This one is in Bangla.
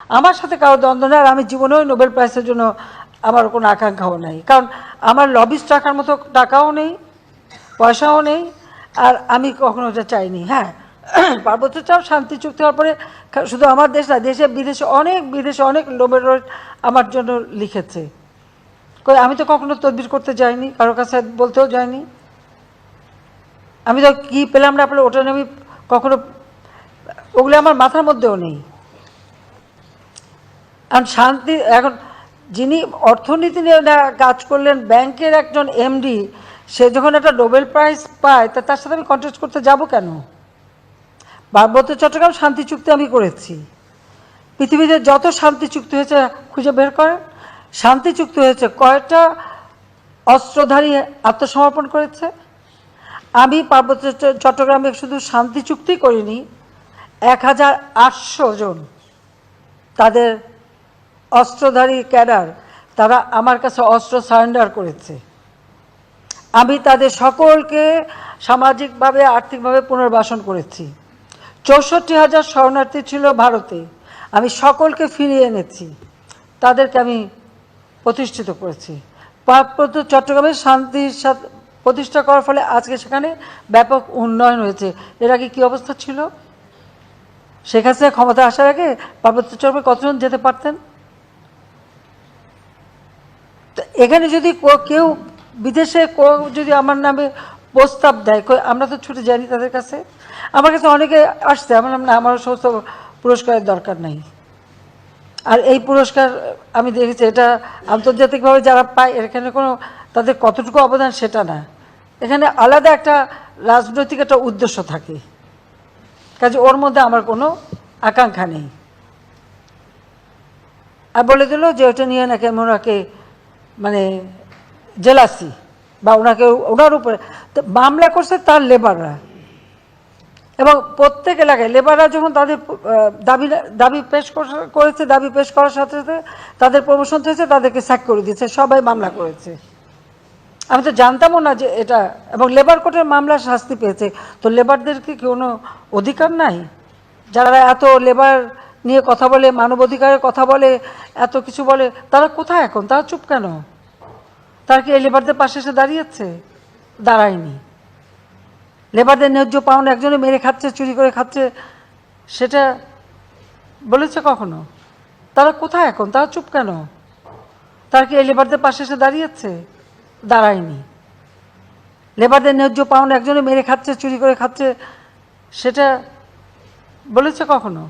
আমার সাথে কারো দ্বন্দ্ব নেই, আর আমি জীবনেও নোবেল প্রাইজের জন্য আমার কোনো আকাঙ্ক্ষাও নেই, কারণ আমার লবিস্ট রাখার মতো টাকাও নেই, পয়সাও নেই, আর আমি কখনো ওটা চাইনি। হ্যাঁ, পার্বত্য চাপ শান্তি চুক্তি হওয়ার পরে শুধু আমার দেশ না, দেশে বিদেশে অনেক নোবেল আমার জন্য লিখেছে। আমি তো কখনো তদবির করতে যাইনি, কারোর কাছে বলতেও যাইনি। আমি তো কী পেলাম না পেলে ওটা আমি কখনো, ওগুলো আমার মাথার মধ্যেও নেই। এখন শান্তি, এখন যিনি অর্থনীতি নিয়ে কাজ করলেন, ব্যাংকের একজন এমডি, সে যখন একটা নোবেল প্রাইজ পায়, তার সাথে আমি কন্টেস্ট করতে যাব কেন? পার্বত্য চট্টগ্রাম শান্তি চুক্তি আমি করেছি। পৃথিবীতে যত শান্তি চুক্তি হয়েছে খুঁজে বের করেন। শান্তি চুক্তি হয়েছে, কয়েকটা অস্ত্রধারী আত্মসমর্পণ করেছে। আমি পার্বত্য চট্টগ্রামে শুধু শান্তি চুক্তি করিনি, 1800 জন তাদের অস্ত্রধারী ক্যাডার, তারা আমার কাছে অস্ত্র সারেন্ডার করেছে। আমি তাদের সকলকে সামাজিকভাবে আর্থিকভাবে পুনর্বাসন করেছি। 64,000 শরণার্থী ছিল ভারতে, আমি সকলকে ফিরিয়ে এনেছি, তাদেরকে আমি প্রতিষ্ঠিত করেছি। পার্বত্য চট্টগ্রামের শান্তি প্রতিষ্ঠা করার ফলে আজকে সেখানে ব্যাপক উন্নয়ন হয়েছে। এর আগে কী অবস্থা ছিল? শেখ হাসিনা ক্ষমতা আসার আগে পার্বত্য চট্টগ্রামে কতজন যেতে পারতেন? তো এখানে যদি কেউ বিদেশে যদি আমার নামে প্রস্তাব দেয়, আমরা তো ছুটে যাইনি তাদের কাছে। আমার কাছে অনেকে আসছে, আমার নাম না, আমারও সমস্ত পুরস্কারের দরকার নাই। আর এই পুরস্কার আমি দেখেছি, এটা আন্তর্জাতিকভাবে যারা পায়, এখানে কোনো তাদের কতটুকু অবদান সেটা না, এখানে আলাদা একটা রাজনৈতিক একটা উদ্দেশ্য থাকে, কাজে ওর মধ্যে আমার কোনো আকাঙ্ক্ষা নেই। আর বলে দিল যে ওটা নিয়ে নাকি আমি ওনাকে মানে জেলাসি বা ওনার উপরে মামলা করছে তার লেবাররা, এবং প্রত্যেক এলাকায় লেবাররা যখন তাদের দাবি পেশ করেছে, দাবি পেশ করার সাথে সাথে তাদের প্রমোশন হয়েছে, তাদেরকে স্যাক করে দিয়েছে, সবাই মামলা করেছে। আমি তো জানতামও না যে এটা, এবং লেবার কোর্টের মামলা শাস্তি পেয়েছে। তো লেবারদের কি কোনো অধিকার নাই? যারা এত লেবার নিয়ে কথা বলে, মানবাধিকারের কথা বলে, এত কিছু বলে, তারা কোথায় এখন? তারা চুপ কেন? তারা কি এই লেবারদের পাশে এসে দাঁড়িয়েছে? দাঁড়ায়নি। লেবারদের ন্যায্য পাওনা একজনে মেরে খাচ্ছে, চুরি করে খাচ্ছে, সেটা বলেছে কখনো? তারা কোথায় এখন? তারা চুপ কেন? তারা কি এই লেবারদের পাশে এসে দাঁড়িয়েছে? দাঁড়ায়নি। লেবারদের ন্যায্য পাওনা একজনে মেরে খাচ্ছে, চুরি করে খাচ্ছে, সেটা বলেছে কখনো?